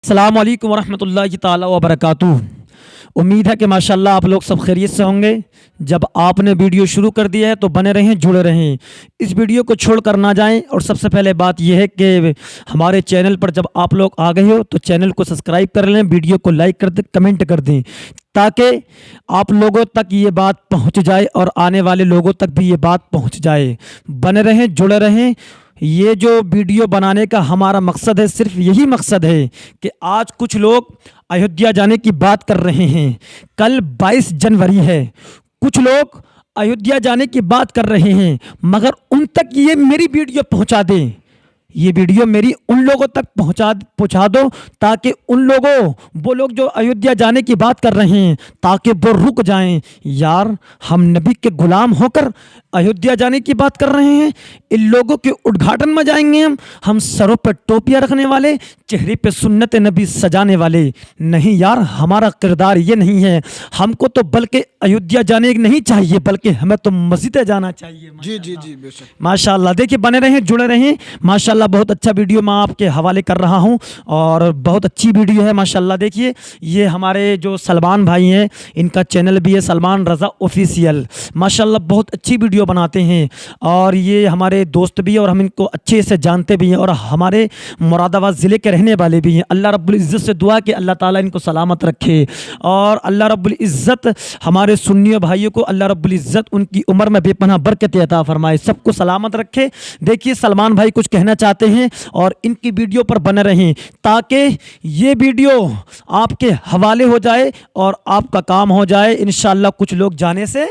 अस्सलाम वालेकुम वरहमतुल्लाहि ताला वबरकातुहू। उम्मीद है कि माशाल्लाह आप लोग सब खैरियत से होंगे। जब आपने वीडियो शुरू कर दिया है तो बने रहें, जुड़े रहें, इस वीडियो को छोड़ कर ना जाएं। और सबसे पहले बात यह है कि हमारे चैनल पर जब आप लोग आ गए हो तो चैनल को सब्सक्राइब कर लें, वीडियो को लाइक कर दें, कमेंट कर दें, ताकि आप लोगों तक ये बात पहुंच जाए और आने वाले लोगों तक भी ये बात पहुंच जाए। बने रहें, जुड़े रहें। ये जो वीडियो बनाने का हमारा मकसद है, सिर्फ यही मकसद है कि आज कुछ लोग अयोध्या जाने की बात कर रहे हैं। कल 22 जनवरी है, कुछ लोग अयोध्या जाने की बात कर रहे हैं, मगर उन तक ये मेरी वीडियो पहुंचा दें। ये वीडियो मेरी उन लोगों तक पहुंचा दो, ताकि उन लोगों, वो लोग जो अयोध्या जाने की बात कर रहे हैं, ताकि वो रुक जाएं। यार, हम नबी के गुलाम होकर अयोध्या जाने की बात कर रहे हैं। इन लोगों के उद्घाटन में जाएंगे हम सरों पर टोपियां रखने वाले, चेहरे पे सुन्नत नबी सजाने वाले नहीं। यार, हमारा किरदार ये नहीं है। हमको तो बल्कि अयोध्या जाने नहीं चाहिए, बल्कि हमें तो मस्जिद जाना चाहिए। जी जी जी, बेशक। माशाल्लाह। देखिए, बने रहें, जुड़े रहें। माशाल्लाह बहुत अच्छा वीडियो मैं आपके हवाले कर रहा हूं और बहुत अच्छी वीडियो है माशाल्लाह। देखिए, ये हमारे जो सलमान भाई हैं, इनका चैनल भी है सलमान रज़ा ऑफिशियल। माशाल्लाह बहुत अच्छी वीडियो बनाते हैं और ये हमारे दोस्त भी हैं और हम इनको अच्छे से जानते भी हैं और हमारे मुरादाबाद ज़िले के रहने वाले भी हैं। अल्लाह रब्बुल इज़्ज़त से दुआ कि अल्लाह ताला इनको सलामत रखे और अल्लाह रब्बुल इज़्ज़त हमारे सुन्नी भाइयों को अल्लाह रब्बुल इज़्ज़त उनकी उम्र में बेपनाह बरकत अता फरमाए, सबको सलामत रखे। देखिए, सलमान भाई कुछ कहना चाहते हैं और इनकी वीडियो पर बने रहें, ताकि ये वीडियो आपके हवाले हो जाए और आपका काम हो जाए। इंशाअल्लाह कुछ लोग जाने से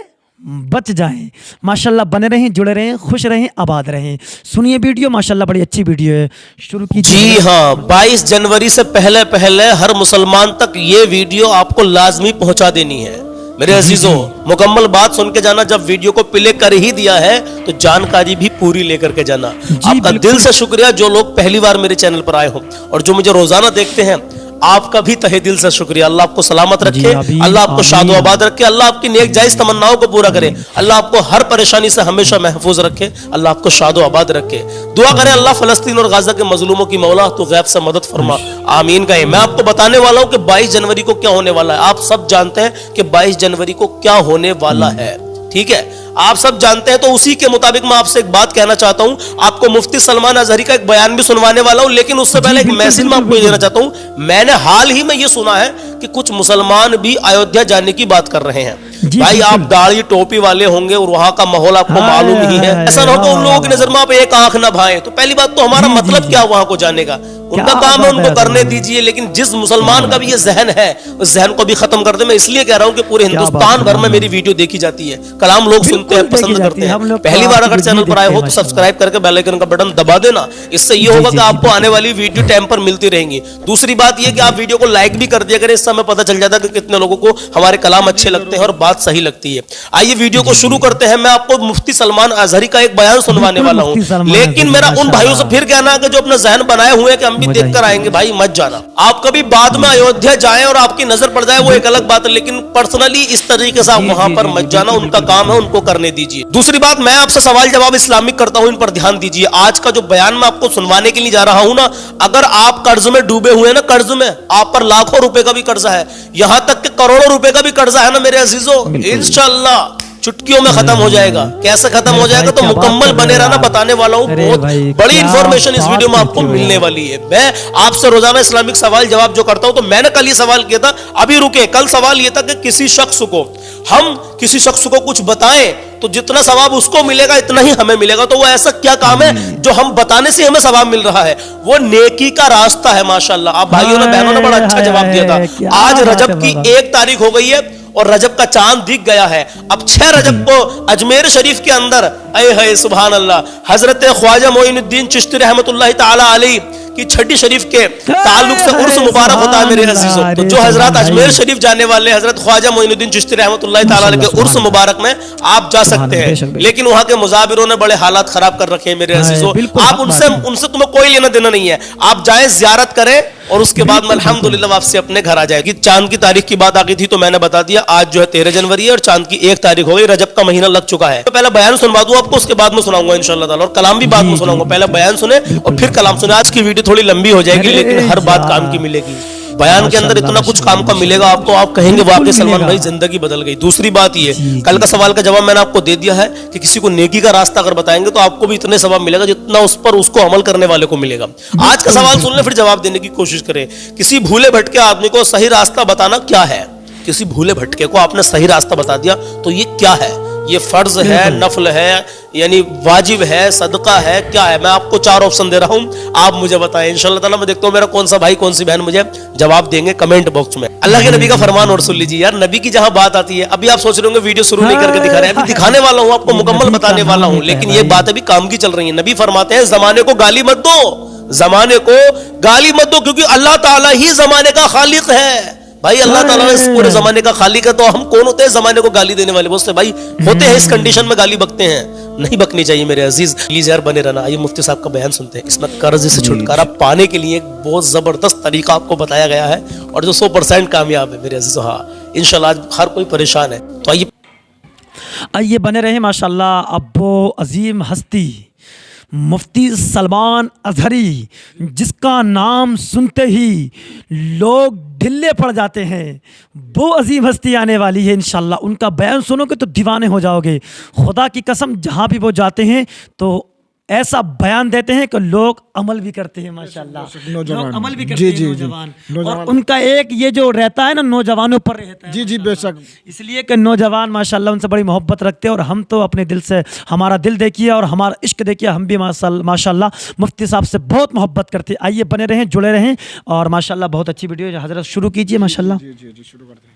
बच जाएं। माशाल्लाह बने रहें, जुड़े रहें, खुश रहें, आबाद रहें। सुनिए वीडियो, माशाल्लाह बड़ी अच्छी वीडियो है, शुरू कीजिए। जी हाँ, 22 जनवरी से पहले पहले हर मुसलमान तक ये वीडियो आपको लाजमी पहुंचा देनी है। मेरे अजीजों, मुकम्मल बात सुन के जाना। जब वीडियो को प्ले कर ही दिया है तो जानकारी भी पूरी लेकर के जाना। आपका दिल से शुक्रिया जो लोग पहली बार मेरे चैनल पर आए हो और जो मुझे रोजाना देखते हैं, आपका भी तहे दिल से शुक्रिया। अल्लाह आपको सलामत रखे, अल्लाह आपको शादो आबाद रखे, अल्लाह आपकी नेक जायज तमन्नाओं को पूरा करे, अल्लाह आपको हर परेशानी से हमेशा महफूज रखे, अल्लाह आपको शादो आबाद रखे। दुआ करें अल्लाह फलस्तीन और गाजा के मजलूमों की मौला तो गैब से मदद फरमा, आमीन कहें। मैं आपको बताने वाला हूं कि 22 जनवरी को क्या होने वाला है। आप सब जानते हैं कि 22 जनवरी को क्या होने वाला है, ठीक है, आप सब जानते हैं। तो उसी के मुताबिक मैं आपसे एक बात कहना चाहता हूं। आपको मुफ्ती सलमान अजहरी का एक बयान भी सुनवाने वाला हूं, लेकिन उससे पहले एक मैसेज मैं आपको देना चाहता हूं। मैंने हाल ही में यह सुना है कि कुछ मुसलमान भी अयोध्या जाने की बात कर रहे हैं। भाई, आप दाढ़ी टोपी वाले होंगे और वहां का माहौल आपको मालूम ही है। ऐसा ना हो कि उन लोगों की नजर में आप एक आंख ना भाएं। तो पहली बात तो हमारा मतलब क्या वहां को जाने का, उनका काम है, उनको करने दीजिए। लेकिन जिस मुसलमान का भी ये जहन है, उस जहन को भी खत्म कर दे। मैं इसलिए कह रहा हूं कि पूरे हिंदुस्तान भर में मेरी वीडियो देखी जाती है, कलाम लोग सुनते हैं, पसंद करते हैं। पहली बार अगर चैनल पर आए हो तो सब्सक्राइब करके बेल आइकन का बटन दबा देना। इससे ये होगा कि आपको आने वाली वीडियो टाइम पर मिलती रहेंगी। दूसरी बात यह कि आप वीडियो को लाइक भी कर दिया करें, इससे हमें पता चल जाता है कि कितने लोगों को हमारे कलाम अच्छे लगते हैं और बात सही लगती है। आइए वीडियो को शुरू करते हैं। मैं आपको मुफ्ती सलमान अजहरी का एक बयान सुनवाने वाला हूं, लेकिन मेरा उन भाइयों से फिर कहना है कि जो अपना जहन बनाए हुए हैं कि हम भी देखकर आएंगे, भाई मत जाना। आप कभी बाद में अयोध्या जाएं और आपकी नजर पड़ जाए वो एक अलग बात है, लेकिन पर्सनली इस तरीके से आप वहां पर मत जाना। उनका काम है, उनको करने दीजिए। दूसरी बात, मैं आपसे सवाल जवाब इस्लामिक करता हूं, इन पर ध्यान दीजिए। आज का जो बयान मैं आपको सुनवाने के लिए जा रहा हूं ना, अगर आप कर्ज में डूबे हुए हैं ना, कर्ज में आप पर लाखों रुपए का भी कर्जा है, यहां तक कि करोड़ों रुपए का भी कर्जा है ना मेरे अजीजों, इंशाअल्लाह चुटकियों में खत्म हो जाएगा। कैसे खत्म हो जाएगा, तो मुकम्मल बने रहना, बताने वाला हूं। बहुत बड़ी इंफॉर्मेशन इस वीडियो में आपको मिलने वाली है। मैं आपसे रोजाना इस्लामिक सवाल जवाब जो करता हूं, तो मैंने कल ये सवाल किया था, अभी रुके, कल सवाल ये था कि किसी शख्स को कुछ बताएं तो जितना सवाब उसको मिलेगा इतना ही हमें मिलेगा। तो वो ऐसा क्या काम है जो हम बताने से हमें सवाब मिल रहा है? वो नेकी का रास्ता है। माशाल्लाह, आप भाइयों ने बहनों ने बड़ा अच्छा जवाब दिया था। आज रजब की 1 तारीख हो गई है और रजब का चांद दिख गया है। अब 6 रजब को अजमेर शरीफ के अंदर, अय है सुभान अल्लाह, हजरत ख्वाजा मोइनुद्दीन चिश्ती रहमतुल्लाह ताला अलैह की छठी शरीफ के ताल्लुक से उर्स मुबारक होता है मेरे अजीजों। तो जो हजरत अजमेर शरीफ जाने वाले हजरत ख्वाजा मोइनुद्दीन चिश्ती रहमतुल्लाह ताला अलैह के उर्स मुबारक में आप जा सकते हैं, लेकिन वहां के मुजाबिरों ने बड़े हालात खराब कर रखे हैं मेरे अजीजों। आप उनसे तुम्हें कोई लेना देना नहीं है। आप जाए, जियारत करें, और उसके बाद में अल्हम्दुलिल्लाह वापसी अपने घर आ जाएगी। चांद की तारीख की बात आ गई थी तो मैंने बता दिया, आज जो है 13 जनवरी है और चांद की 1 तारीख हो गई, रजब का महीना लग चुका है। तो पहले बयान सुनवा दूं आपको, उसके बाद में सुनाऊंगा इंशाल्लाह ताला, और कलाम भी बाद में सुनाऊंगा। पहले बयान सुने और फिर कलाम सुने। आज की वीडियो थोड़ी लंबी हो जाएगी लेकिन हर बात काम की मिलेगी। बयान के अंदर इतना कुछ काम का मिलेगा आपको, आप कहेंगे वाकई सलमान भाई जिंदगी बदल गई। दूसरी बात ये, कल का सवाल का जवाब मैंने आपको दे दिया है कि किसी को नेकी का रास्ता अगर बताएंगे तो आपको भी इतने सवाब मिलेगा जितना उस पर उसको अमल करने वाले को मिलेगा। आज का सवाल सुन ले फिर जवाब देने की कोशिश करें। किसी भूले भटके आदमी को सही रास्ता बताना क्या है? किसी भूले भटके को आपने सही रास्ता बता दिया तो ये क्या है? ये फर्ज है, नफल है, यानी वाजिब है, सदका है, क्या है? मैं आपको 4 ऑप्शन दे रहा हूं, आप मुझे बताएं। इंशाल्लाह ताला मैं देखता हूं मेरा कौन सा भाई कौन सी बहन मुझे जवाब देंगे कमेंट बॉक्स में। अल्लाह के नबी का फरमान और सुन लीजिए यार, नबी की जहां बात आती है, अभी आप सोच रहे होंगे वीडियो शुरू नहीं करके दिखा रहे हैं, अभी दिखाने वाला हूं, आपको मुकम्मल बताने वाला हूं, लेकिन ये बात अभी काम की चल रही है। नबी फरमाते हैं जमाने को गाली मत दो, जमाने को गाली मत दो, क्योंकि अल्लाह ताला ही जमाने का खालिक है। भाई अल्लाह ताला इस पूरे जमाने का खालिक है, तो हम कौन होते हैं जमाने को गाली देने वाले? बहुत से भाई होते हैं इस कंडीशन में गाली बकते हैं, नहीं बकनी चाहिए मेरे अजीज। प्लीज यार बने रहना। आइए मुफ्ती साहब का बयान सुनते हैं। इसमें कर्ज से छुटकारा पाने के लिए एक बहुत जबरदस्त तरीका आपको बताया गया है और जो 100% कामयाब है मेरे अजीज। हाँ इंशाल्लाह, आज हर कोई परेशान है तो आइए बने रहे माशाल्लाह। अब वो अजीम हस्ती मुफ्ती सलमान अजहरी, जिसका नाम सुनते ही लोग ढिल्ले पड़ जाते हैं, वो अजीम हस्ती आने वाली है इंशाल्लाह। उनका बयान सुनोगे तो दीवाने हो जाओगे। खुदा की कसम, जहाँ भी वो जाते हैं तो ऐसा बयान देते हैं कि लोग अमल भी करते हैं माशाल्लाह। लोग अमल भी करते हैं नौजवान। और उनका एक ये जो रहता है ना, नौजवानों पर रहता है। जी जी बेशक, इसलिए कि नौजवान माशाल्लाह उनसे बड़ी मोहब्बत रखते हैं और हम तो अपने दिल से, हमारा दिल देखिए और हमारा इश्क देखिए, हम भी माशाल्लाह मुफ्ती साहब से बहुत मोहब्बत करते हैं। आइए बने रहें, जुड़े रहें और माशाल्लाह बहुत अच्छी वीडियो हजरत शुरू कीजिए माशाल्लाह। शुरू करते हैं।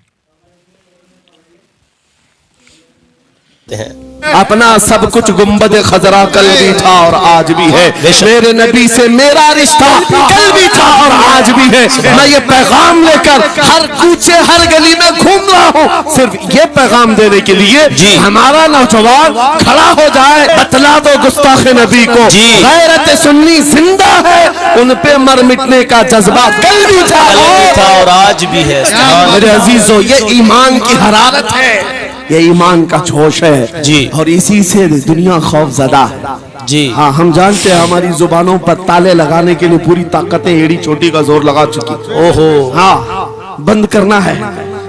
अपना सब कुछ गुंबद खजरा कल भी था और आज भी है। मेरे नबी से मेरा रिश्ता कल भी था और आज भी है। मैं ये पैगाम लेकर हर कूचे हर गली में घूम रहा हूँ, सिर्फ ये पैगाम देने के लिए हमारा नौजवान खड़ा हो जाए। बतला दो गुस्ताखे नबी को गैरत सुन्नी जिंदा है, उन पे मर मिटने का जज्बा कल भी था और आज भी है। मेरे अजीजों, ये ईमान की हरारत है, ये ईमान का जोश है जी, और इसी से दुनिया खौफजदा है जी। हाँ, हम जानते हैं हमारी जुबानों पर ताले लगाने के लिए पूरी ताकतें एड़ी चोटी का जोर लगा चुकी। ओहो, हाँ, बंद करना है।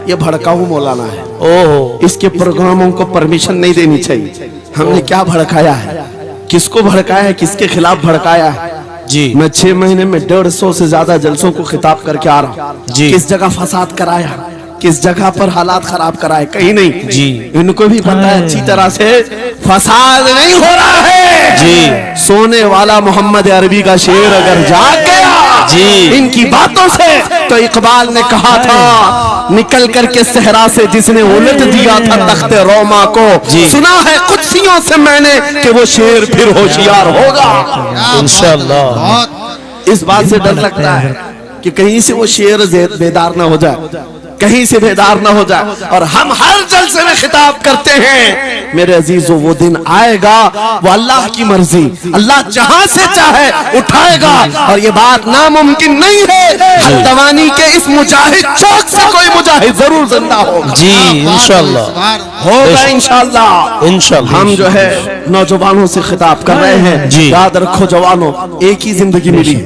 ये भड़काऊ मौलाना है। ओहो, इसके प्रोग्रामों को परमिशन नहीं देनी चाहिए। हमने क्या भड़काया है, किसको भड़काया है, किसके खिलाफ भड़काया है जी। मैं 6 महीने में 150 से ज्यादा जलसों को खिताब करके आ रहा हूँ जी। किस जगह फसाद कराया, किस जगह पर हालात खराब कराए, कहीं नहीं जी। इनको भी पता है अच्छी तरह से फसाद नहीं हो रहा है जी। सोने वाला मोहम्मद अरबी का शेर अगर जाग गया जी इनकी बातों से, तो इकबाल ने कहा था निकल करके सहरा से जिसने उलट दिया था तख्ते रोमा को, सुना है कुदसियों से मैंने कि वो शेर फिर होशियार होगा इंशाअल्लाह। इस बात से डर लगता है कि कहीं से वो शेर बेदार ना हो जाए, कहीं से बेदार ना हो जाए, और हम हर जलसे में खिताब करते हैं मेरे अजीजों वो दिन आएगा, वो अल्लाह की मर्जी, अल्लाह जहां से चाहे उठाएगा, और ये बात नामुमकिन नहीं है। हल्द्वानी के इस मुजाहिद चौक से कोई मुजाहिद जरूर जिंदा होगा जी, इंशाअल्लाह होगा, इंशाअल्लाह। हम जो है नौजवानों से खिताब कर रहे हैं, याद रखो जवानों, एक ही जिंदगी मिली,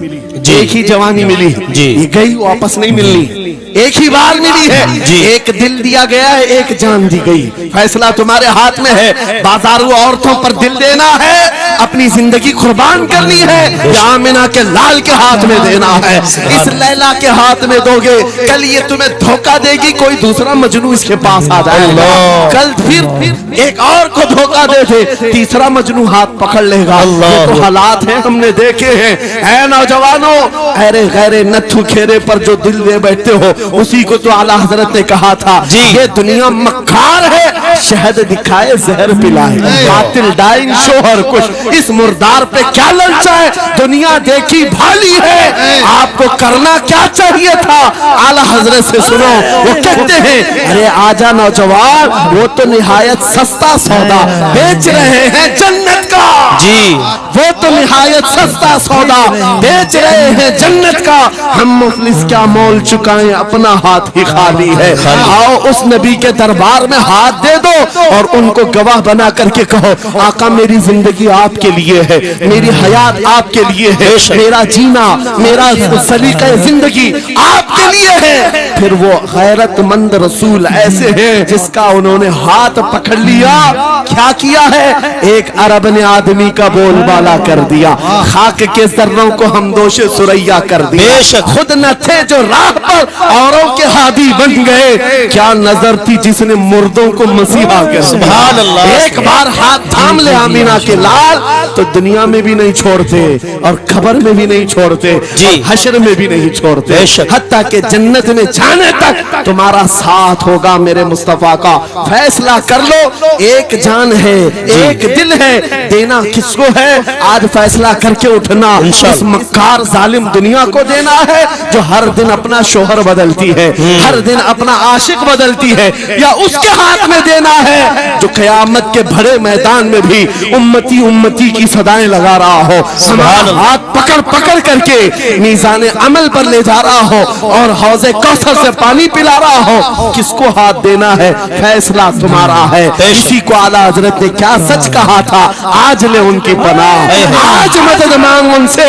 एक ही जवानी मिली, ये गई वापस नहीं मिलनी, एक ही बार मिली है। एक दिल दिया गया है, एक जान दी गई, फैसला तुम्हारे हाथ में है। बाजारू औरतों पर दिल देना है, अपनी जिंदगी कुर्बान करनी है, या आमिना के लाल के हाथ में देना है। इस लैला के हाथ में दोगे, कल ये तुम्हें धोखा देगी, कोई दूसरा मजनू इसके पास आ जाएगा, कल फिर एक और को धोखा दे दे, तीसरा मजनू हाथ पकड़ लेगा। ये तो हालात है, हमने देखे हैं। ऐ नौजवानों, अरे गैरे नथु खेरे पर जो दिल दे बैठते हो, उसी को तो आला हजरत ने कहा था ये दुनिया मक्कार है शहद दिखाए जहर पिलाए, कातिल डाइन शोहर कुछ, इस मुर्दार पे क्या ललचाए, दुनिया देखी भाली है, आपको करना क्या चाहिए था। आला हजरत से सुनो, वो कहते हैं अरे आजा नौजवान, वो तो निहायत सस्ता सौदा बेच रहे हैं जन्नत का। जी वो तो निहायत सस्ता सौदा बेच रहे हैं जन्नत का, हम मुफलिस क्या मोल चुकाएं, अपना हाथ ही खाली है। आओ उस नबी के दरबार में हाथ दे दो और उनको गवाह बना करके कहो आका मेरी जिंदगी आपके लिए है, मेरी हयात आपके लिए है, मेरा जीना मेरा सलीका जिंदगी आपके लिए है। फिर वो गैरतमंद रसूल ऐसे हैं जिसका उन्होंने हाथ पकड़ लिया, क्या किया है, एक अरब ने आदमी का बोलबाला कर दिया, खाक के जर्रों को हम दोषे सुरैया कर दिया, खुद न थे जो राह पर औरों के हादी बन गए, क्या नजर थी जिसने मुर्दों को मसीहा कर सुभान अल्लाह। एक बार हाथ थाम ले आमीना के लाल तो दुनिया में भी नहीं छोड़ते और खबर में भी नहीं छोड़ते, हशर में भी नहीं छोड़ते, हत्ता के जन्नत में जाने तक तुम्हारा साथ होगा मेरे मुस्तफा का। फैसला कर लो, एक जान है एक दिल है, देना किसको है, आज फैसला करके उठना। इस मक्कार जालिम दुनिया को देना है जो हर दिन अपना शोहर बदलती है, हर दिन अपना आशिक बदलती है, या उसके हाथ में देना है जो क़यामत के बड़े मैदान में भी उम्मती उम्मती की सदाएं लगा रहा हो, हमारा हाथ पकड़ पकड़ करके मीज़ाने अमल पर ले जा रहा हो और हौज़े कौसर से पानी पिला रहा हो। किसको हाथ देना है, फैसला तुम्हारा है। इसी को आला हजरत ने क्या सच कहा था, आज ले उनकी पनाह, आज मदद मांग उनसे,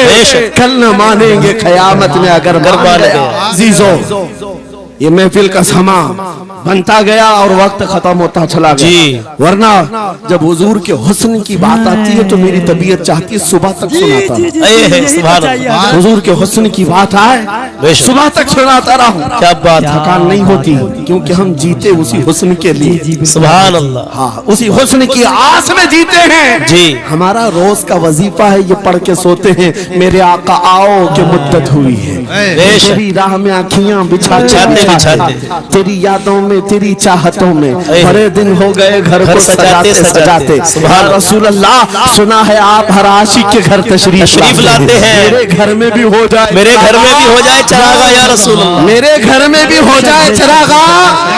कल न मानेंगे क़यामत में अगर मान गया। अजीजों, ये महफिल का समा बनता गया और वक्त खत्म होता चला गया, वरना जब हुजूर के हुस्न की बात आती है तो मेरी तबीयत चाहती है सुबह तक सुनाता, हुजूर के हुस्न की बात आए सुबह तक सुनाता रहूं, क्या बात, थकान नहीं होती क्योंकि हम जीते उसी हुस्न के लिए। सुभान अल्लाह, हाँ उसी हुस्न की आस में जीते हैं जी। हमारा रोज का वजीफा है ये पढ़ के सोते हैं, मेरे आका आओ कि मुद्दत हुई है, तेरी राह में आँखियां बिछाते तेरी यादों में तेरी चाहतों में बड़े दिन हो गए घर को सजाते सजाते। रसूल अल्लाह, सुना है आप हर आशिक के घर तशरीफ लाते हैं, मेरे घर में भी हो जाए, मेरे घर में भी हो जाए चरागा या रसूल अल्लाह, मेरे घर में भी हो जाए चरागा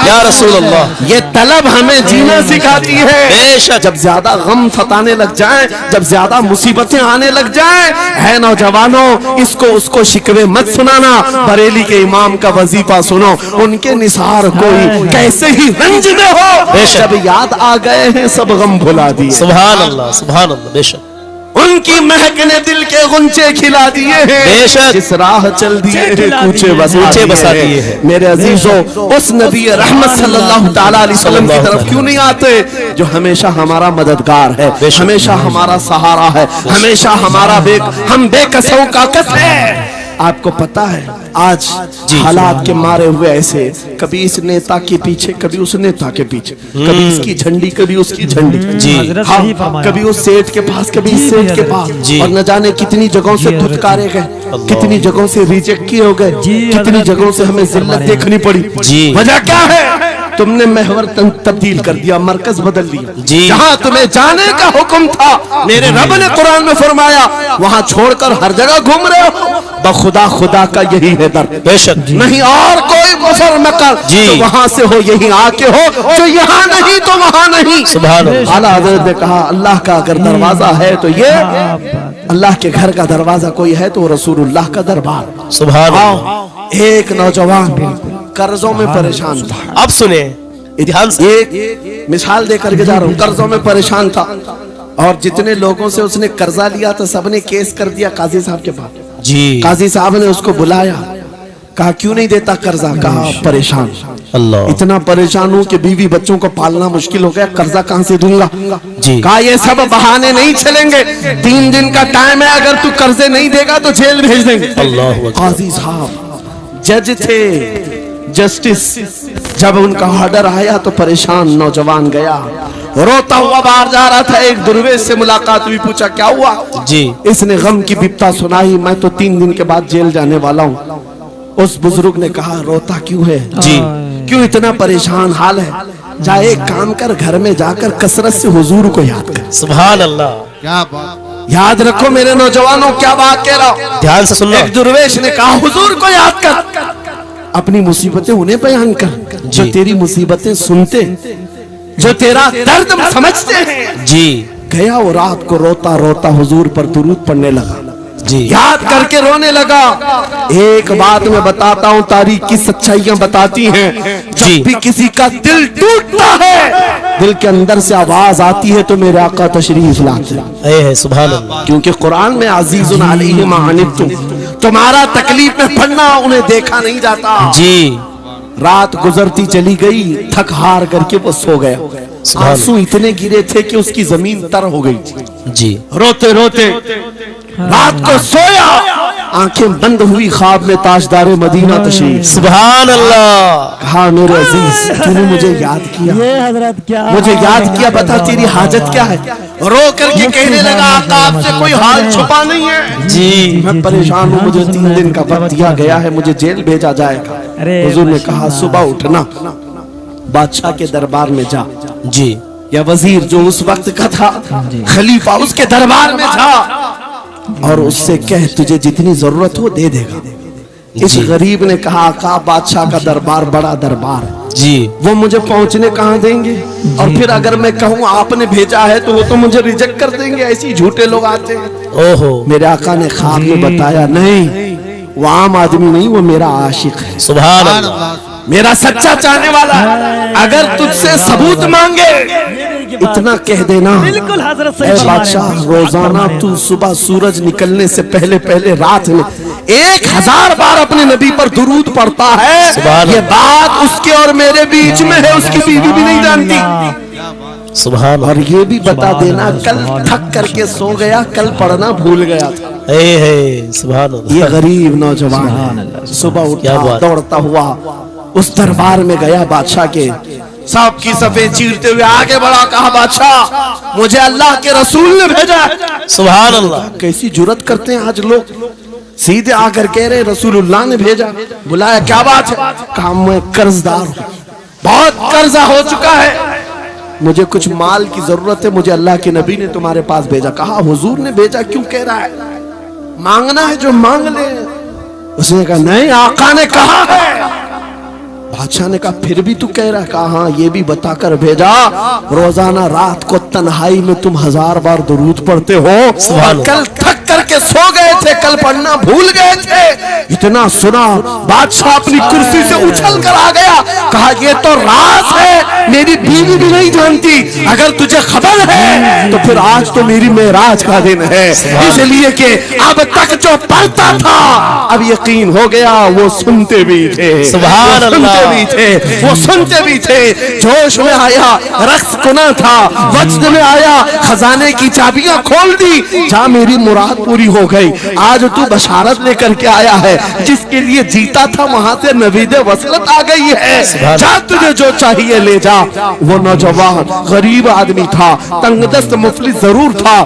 या रसूल अल्लाह। ये तलब हमें जीना सिखाती है। जब ज्यादा गम सताने लग जाए, जब ज्यादा मुसीबतें आने लग जाए, है नौजवानों इसको उसको शिकवे मत सुनाना, बरेली के इमाम का वजीफा सुनो, उनके निसार कोई कैसे ही रंज में हो, जब याद आ गए हैं सब गम भुला दिए। सुभान अल्लाह, सुभान अल्लाह, बेशक उनकी महक ने दिल के गुंचे खिला दिए हैं, बेशक जिस राह चल दिए हैं कूचे बसा दिए हैं। मेरे अजीजों, उस नबी रहमत सल्लल्लाहु तआला अलैहि वसल्लम की तरफ क्यों नहीं आते जो हमेशा हमारा मददगार है, हमेशा हमारा सहारा है, हमेशा हमारा हम बेकसों का कस है। आपको पता है आज हालात के मारे हुए ऐसे, कभी इस नेता के पीछे, कभी उस नेता के पीछे, कभी इसकी झंडी कभी उसकी झंडी, हाँ, कभी उस सेठ के पास कभी इस सेठ के पास, और न जाने कितनी जगहों से धुतकारे गए, कितनी जगहों से रिजेक्ट किए हो गए, कितनी जगहों से हमें जिल्लत देखनी पड़ी। वजह क्या है, तुमने महवर तब्दील कर दिया, मरकज बदल दिया। जहां तुम्हें जाने का हुक्म था मेरे रब ने कुरान में फरमाया, वहां छोड़कर हर जगह घूम रहे हो। बखुदा खुदा का यही है दर, बेशक नहीं और कोई गुफर न कर, तो वहां से हो यही आके हो, जो यहाँ नहीं तो वहां नहीं। सुभान अल्लाह। आला हज़रत ने कहा अल्लाह का अगर दरवाजा है तो ये अल्लाह के घर का दरवाजा कोई है तो रसूलुल्लाह का दरबार। सुभान अल्लाह। एक नौजवान कर्जों में परेशान था, अब सुने ध्यान से, एक मिसाल देकर के जा रहा हूँ, कर्जों में परेशान था और जितने लोगों से उसने कर्जा लिया था सबने केस कर दिया काजी साहब के पास जी। काजी साहब ने उसको बुलाया, कहा क्यों नहीं देता कर्जा, कहा परेशान, अल्लाह इतना परेशान हूँ कि बीवी बच्चों को पालना मुश्किल हो गया, कर्जा कहाँ से दूंगा जी। कहा ये सब बहाने नहीं चलेंगे, 3 दिन का टाइम है, अगर तू कर्जे नहीं देगा तो जेल भेज देंगे। अल्लाह। काजी साहब जज थे, जस्टिस, जब उनका ऑर्डर आया तो परेशान नौजवान गया, रोता हुआ बाहर जा रहा था, एक दुर्वेश से मुलाकात हुई, पूछा क्या हुआ जी। इसने गम की बिपता सुनाई, मैं तो 3 दिन के बाद जेल जाने वाला हूँ। उस बुजुर्ग ने कहा रोता क्यों है जी, क्यों इतना परेशान हाल है। जा एक काम कर, घर में जाकर कसरत से हुजूर को याद कर। सुभान अल्लाह, क्या बात। याद रखो मेरे नौजवानों, क्या बात कह रहा हूं, ध्यान से सुनना। एक दुर्वेश ने कहा हुजूर को याद कर, अपनी मुसीबतें उन्हें बयान कर जो तेरी मुसीबतें सुनते, जो तेरा दर्द समझते हैं। जी गया वो रात को रोता रोता हुजूर पर दुरूद पढ़ने लगा, जी याद करके रोने लगा। एक बात मैं बताता हूँ, तारीख की सच्चाइयां बताती हैं, जब भी किसी का दिल टूटता है, दिल के अंदर से आवाज आती है तो मेरे आका तशरीफ लाते हैं। सुभान अल्लाह। क्योंकि कुरान में अजीजुन अलैहि मा अनित्तुम, तुम्हारा तकलीफ में पड़ना उन्हें देखा नहीं जाता। जी रात गुजरती चली गई, थक हार करके वो सो गया। आंसू इतने गिरे थे कि उसकी जमीन तर हो गई। जी रोते रोते रात को सोया, आंखें बंद हुई, ख्वाब में ताजदारे मदीना तशरीफ। सुभान अल्लाह। कहा मेरे अजीज तूने मुझे याद किया, ये हजरत क्या मुझे याद किया, बता तेरी हाजत क्या है। रो करके कहने लगा आका आपसे कोई हाल छुपा नहीं है। जी मैं परेशान हूँ, मुझे 3 दिन का वक्त दिया गया है, मुझे जेल भेजा जाएगा। हुजूर ने कहा सुबह उठना, बादशाह के दरबार में जा। जी या वजीर जो उस वक्त का था, खलीफा, उसके दरबार में जा और उससे कह तुझे जितनी जरूरत हो दे देगा। इस गरीब ने कहा आका बादशाह का दरबार बड़ा दरबार है, जी वो मुझे पहुंचने कहाँ देंगे, और फिर अगर मैं कहूँ आपने भेजा है तो वो तो मुझे रिजेक्ट कर देंगे, ऐसे झूठे लोग आते हैं। ओहो। मेरे आका ने ख्वाब में बताया नहीं, वो आम आदमी नहीं, वो मेरा आशिक है, सुभान अल्लाह। मेरा सच्चा चाहने वाला है। अगर तुझसे सबूत मांगे इतना कह देना, बिल्कुल हजरत ऐ बादशाह रोजाना तू सुबह सूरज निकलने से पहले पहले रात में 1000 बार अपने नबी पर दुरूद पढ़ता है। ये बात उसके और मेरे बीच में है, उसकी बीवी भी नहीं जानती। सुभान। और ये भी बता देना कल थक करके सो गया, कल पढ़ना भूल गया था। सुभान अल्लाह। ये गरीब नौजवान सुबह उठा, दौड़ता हुआ उस दरबार में गया, बादशाह के सब की सफेद चीरते हुए आगे बढ़ा, कहा बादशाह मुझे अल्लाह के रसूल ने भेजा। सुभान अल्लाह। कैसी जुर्रत करते हैं आज लोग, सीधे आकर कह रहे रसूलुल्लाह ने भेजा। बुलाया, क्या बात है? कहा मैं कर्जदार हूं, बहुत कर्जा हो चुका है, मुझे कुछ माल की जरूरत है, मुझे अल्लाह के नबी ने तुम्हारे पास भेजा। कहा हुजूर ने भेजा, क्यों कह रहा है, मांगना है जो मांग ले। उसने कहा नहीं, आका ने कहा है। बादशाह ने कहा फिर भी तू कह रहा है? कहा हाँ, ये भी बताकर भेजा रोजाना रात को तन्हाई में तुम 1000 बार दुरूद पढ़ते हो, और कल थक करके सो गए थे, कल पढ़ना भूल गए थे। इतना सुना बादशाह अपनी कुर्सी से उछल कर आ गया, कहा ये तो राज है, मेरी बीवी भी नहीं जानती, अगर तुझे खबर है तो फिर आज तो मेरी मेराज का दिन है, इसलिए कि अब तक जो पढ़ता था अब यकीन हो गया वो सुनते भी थे, सुभान अल्लाह, भी थे, वो सुनते भी थे। जोश में आया, रक्स कुना था, वजद में आया, खजाने की चाबियां खोल दी, जा मेरी मुराद पूरी हो गई। आज तू बशारत लेकर के आया है, जिसके लिए जीता था वहां से नवीदे वसलत आ गई है, जा तुझे जो चाहिए ले जा। वो नौजवान गरीब आदमी था, तंगदस्त मुफलिस जरूर था,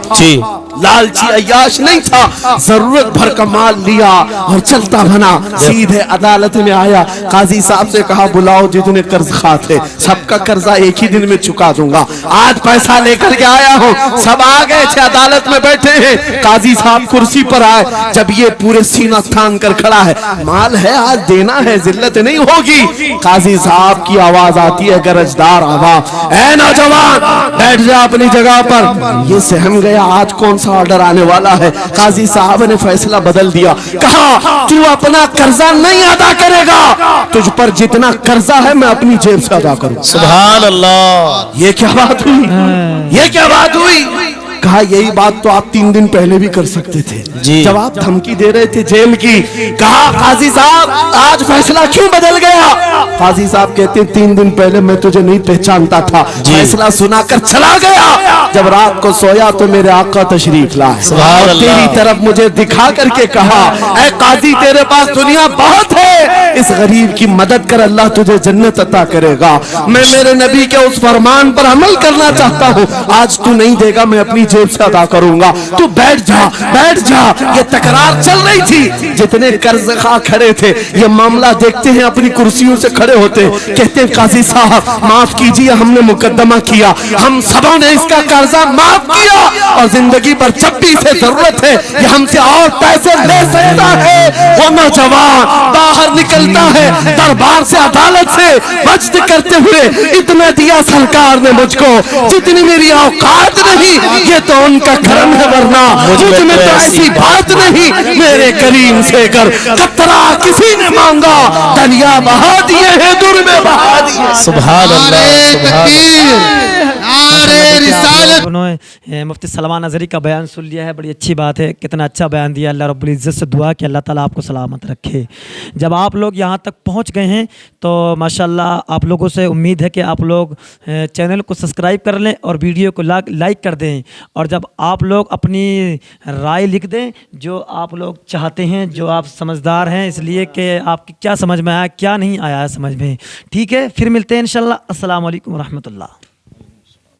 लालची अय्याश नहीं था, जरूरत भर का माल लिया और चलता बना, सीधे अदालत में आया। काजी साहब से कहा बुलाओ जितने कर्ज खा थे, सबका कर्जा एक ही दिन में चुका दूंगा, आज पैसा लेकर के आया हूँ। सब आ गए थे, अदालत में बैठे हैं, काजी साहब कुर्सी पर आए। जब ये पूरे सीना थान कर खड़ा है, माल है आज देना है, जिल्लत नहीं होगी। काजी साहब की आवाज आती है, गरजदार आवाज, ऐ नौजवान बैठ जा अपनी जगह पर। ये सहम गया, आज कौन सा ऑर्डर आने वाला है। काजी साहब ने फैसला बदल दिया, कहा तू अपना कर्जा नहीं अदा करेगा, तुझ पर जितना कर्जा है मैं अपनी जेब से अदा करूं। सुभान अल्लाह। ये क्या बात हुई, ये क्या बात हुई? कहा यही बात तो आप 3 दिन पहले भी कर सकते थे, जब आप धमकी दे रहे थे जेल की। कहा काजी साहब आज फैसला क्यों बदल गया? काजी साहब कहते 3 दिन पहले मैं तुझे नहीं पहचानता था, फैसला सुनाकर चला गया, जब रात को सोया तो मेरे आका तशरीफ लाए, तेरी तरफ मुझे दिखा करके कहा, ऐ काजी तेरे पास दुनिया बहुत है, इस गरीब की मदद कर, अल्लाह तुझे जन्नत अता करेगा। मैं मेरे नबी के उस फरमान पर अमल करना चाहता हूँ, आज तू नहीं देगा मैं अपनी जेब से अदा करूंगा, तू बैठ जा बैठ जा। ये तकरार चल रही थी, जितने कर्ज खा खड़े थे ये मामला देखते हैं, अपनी कुर्सियों से खड़े खड़े होते, कहते काजी साहब माफ कीजिए, हमने मुकदमा किया, हम सबों ने इसका कर्जा माफ किया और जिंदगी भर जब भी इसे जरूरत है ये हमसे और पैसे ले सकता है। वो नौजवान बाहर निकलता है दरबार से, अदालत से वज्द करते हुए, इतना दिया सरकार ने मुझको जितनी मेरी औकात नहीं, ये तो उनका करम है, वरना मुझ में तो ऐसी बात नहीं। मेरे करीम से कर कतरा किसी ने मांगा, दरिया बहा दिए हैं, दूर में बहा दिए। सुभान अल्लाह। उन्होंने मुफ्ती सलमान अज़हरी का बयान सुन लिया है, बड़ी अच्छी बात है, कितना अच्छा बयान दिया। अल्लाह रब्बुल इज़्ज़त से दुआ कि अल्लाह ताला आपको सलामत रखे। जब आप लोग यहाँ तक पहुँच गए हैं तो माशाल्लाह आप लोगों से उम्मीद है कि आप लोग चैनल को सब्सक्राइब कर लें और वीडियो को लाइक कर दें। और जब आप लोग अपनी राय लिख दें जो आप लोग चाहते हैं, जो आप समझदार हैं, इसलिए कि आपकी क्या समझ में आया क्या नहीं आया समझ में। ठीक है, फिर मिलते हैं इंशाल्लाह। अस्सलाम वालेकुम रहमतुल्लाह।